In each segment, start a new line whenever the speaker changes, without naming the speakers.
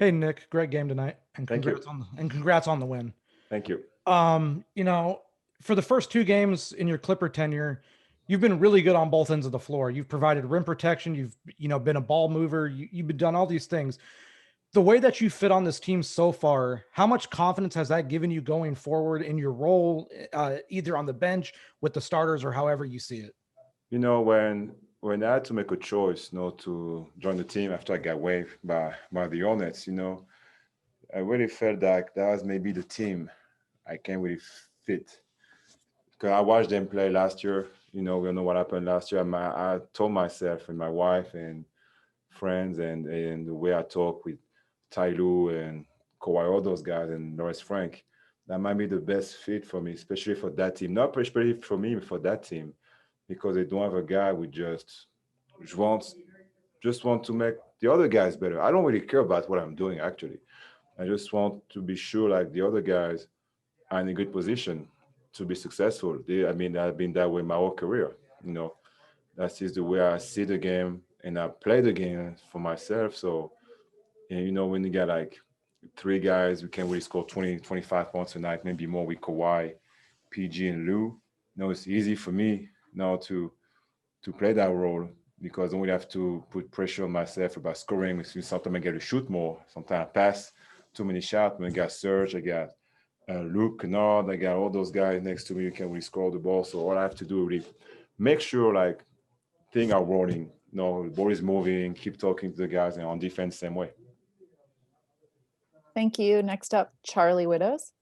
Hey Nick, great game tonight, and
Thank you.
congrats on the win.
Thank you.
You know, for the first two games in your Clipper tenure, you've been really good on both ends of the floor. You've provided rim protection. You've been a ball mover. You've been done all these things. The way that you fit on this team so far, how much confidence has that given you going forward in your role, either on the bench with the starters or however you see it?
When I had to make a choice, to join the team after I got waived by the Hornets, I really felt like that was maybe the team I can't really fit. Because I watched them play last year. We all know what happened last year. I told myself and my wife and friends and the way I talk with Ty Lue and Kawhi, all those guys, and Norris Frank, that might be the best fit for me, especially for that team. Not especially for me, but for that team, because they don't have a guy who just wants just want to make the other guys better. I don't really care about what I'm doing actually. I just want to be sure like the other guys are in a good position to be successful. I've been that way my whole career. You know, that's just the way I see the game and I play the game for myself. So, and when you got like three guys who can really score 20, 25 points a night, maybe more with Kawhi, PG, and Lou, it's easy for me now to play that role because I don't really have to put pressure on myself about scoring. Sometimes I get to shoot more. Sometimes I pass too many shots. I got Serge, I got Luke Kennard, I got all those guys next to me who can really score the ball. So all I have to do is really make sure like things are rolling. The ball is moving, keep talking to the guys, and on defense, same way.
Thank you. Next up, Charlie Widows.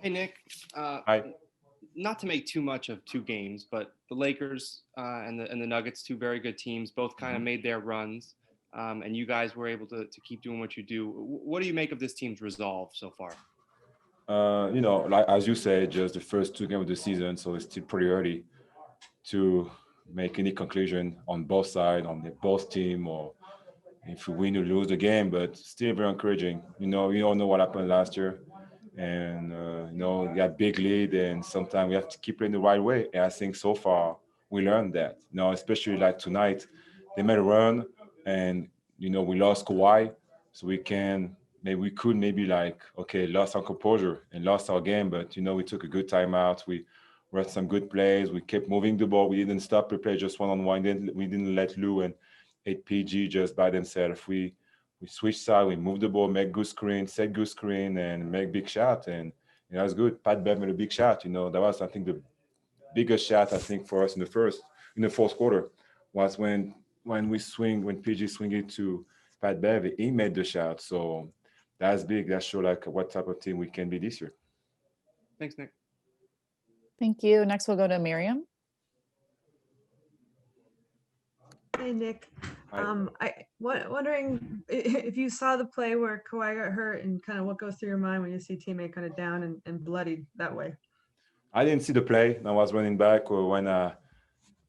Hey, Nick.
Hi.
Not to make too much of two games, but the Lakers and the Nuggets, two very good teams, both kind of made their runs, and you guys were able to keep doing what you do. What do you make of this team's resolve so far?
Like as you said, just the first two games of the season, so it's still pretty early to make any conclusion on both sides, on the both team, or if we win or lose the game. But still very encouraging. We all know what happened last year, and we got big lead, and sometimes we have to keep playing the right way. And I think so far we learned that. Especially like tonight, they made a run, and we lost Kawhi, so we could maybe like okay lost our composure and lost our game, but we took a good timeout. We had some good plays. We kept moving the ball. We didn't stop to play just one on one. We didn't let Lou and 8PG just by themselves. We switch side, we move the ball, make good screen, set good screen, and make big shot. And that's good. Pat Bev made a big shot. That was I think the biggest shot I think for us in the fourth quarter was when PG swing it to Pat Bev, he made the shot. So that's big. That show like what type of team we can be this year.
Thanks, Nick.
Thank you. Next, we'll go to Miriam.
Hey, Nick.
Hi.
Wondering if you saw the play where Kawhi got hurt and kind of what goes through your mind when you see teammate kind of down and bloodied that way.
I didn't see the play. I was running back, or when I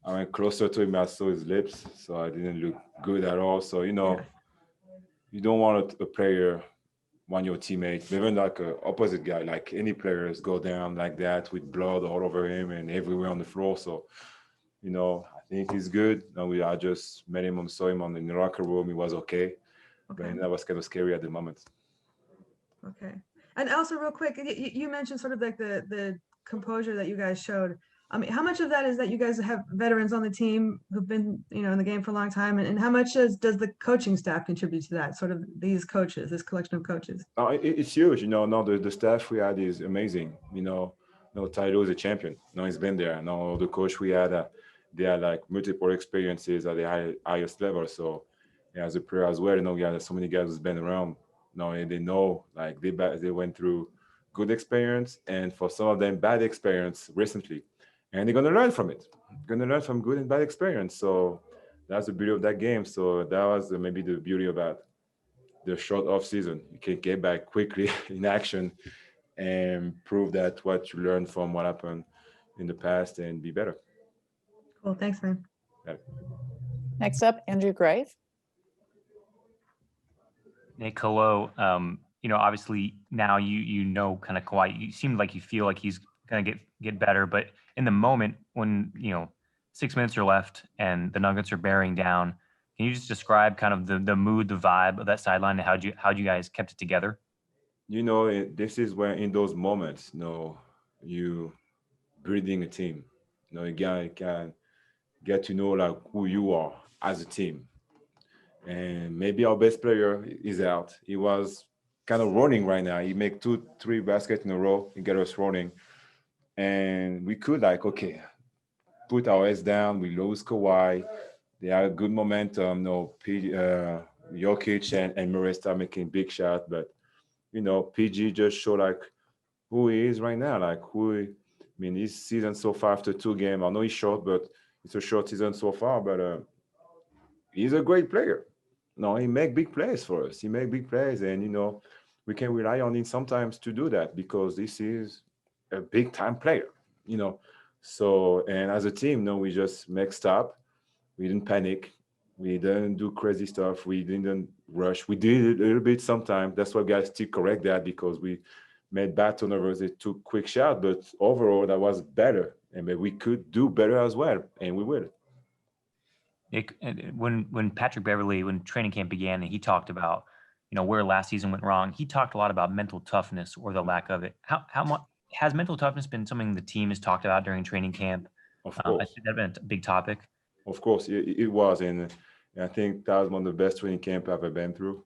went closer to him, I saw his lips, so I didn't look good at all. So
Yeah.
you don't want a player, one your teammate, even like a opposite guy, like any players go down like that with blood all over him and everywhere on the floor. So I think he's good. I just met him, saw him in the locker room. He was okay,
Okay.
but that was kind of scary at the moment.
Okay. And also, real quick, you mentioned sort of like the composure that you guys showed. I mean, how much of that is that you guys have veterans on the team who've been, in the game for a long time, and how much does the coaching staff contribute to that? Sort of these coaches, this collection of coaches.
It's huge. No, the staff we had is amazing. Tyler is a champion. He's been there. The coach we had, they had like multiple experiences at the highest level. So as a player as well, we had so many guys who's been around. And they know like they went through good experience, and for some of them bad experience recently, and they're gonna learn from it. They're gonna learn from good and bad experience. So that's the beauty of that game. So that was maybe the beauty about the short off season. You can get back quickly in action and prove that what you learned from what happened in the past and be better.
Cool. Thanks, man.
Yeah.
Next up, Andrew Greif.
Nick, hello. Obviously now kind of Kawhi. You seem like you feel like he's gonna get better, but in the moment when 6 minutes are left and the Nuggets are bearing down, Can you just describe kind of the mood, the vibe of that sideline, and how'd you guys kept it together?
This is where in those moments, you breeding a team. You can get to know like who you are as a team. And maybe our best player is out. He was kind of running right now. He make 2-3 baskets in a row. He get us running. And we could okay, put our heads down. We lose Kawhi. They have good momentum. Jokic and Murray start making big shots. But, PG just showed who he is right now. His season so far after 2 games. I know he's short, but it's a short season so far. But he's a great player. No, he make big plays for us. He make big plays, and we can rely on him sometimes to do that because this is a big time player. So and as a team, we just mixed up. We didn't panic. We didn't do crazy stuff. We didn't rush. We did it a little bit sometimes. That's why guys still correct that because we made bad turnovers. It took quick shot, but overall that was better, and we could do better as well, and we will.
When Patrick Beverley, when training camp began, and he talked about, where last season went wrong, he talked a lot about mental toughness or the lack of it. How much has mental toughness been something the team has talked about during training camp?
Of
I
course,
think that's been a big topic.
of course, it was, and I think that was one of the best training camp I've ever been through.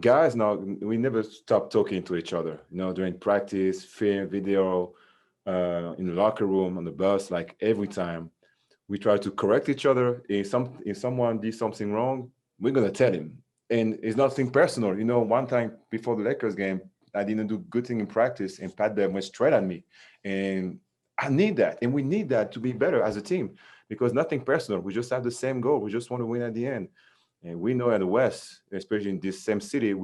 Guys, now we never stop talking to each other. During practice, film, video, in the locker room, on the bus, every time. We try to correct each other. If someone did something wrong, we're gonna tell him, and it's nothing personal. One time before the Lakers game, I didn't do good thing in practice, and Pat Bev went straight at me, and I need that, and we need that to be better as a team because nothing personal. We just have the same goal. We just want to win at the end, and we know at the West, especially in this same city,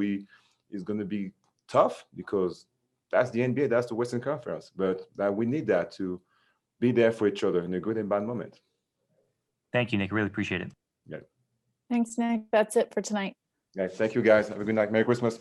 it's gonna be tough because that's the NBA, that's the Western Conference, but we need that to be there for each other in a good and bad moment.
Thank you, Nick. Really appreciate it.
Yeah.
Thanks, Nick. That's it for tonight.
Yeah. Thank you, guys. Have a good night. Merry Christmas.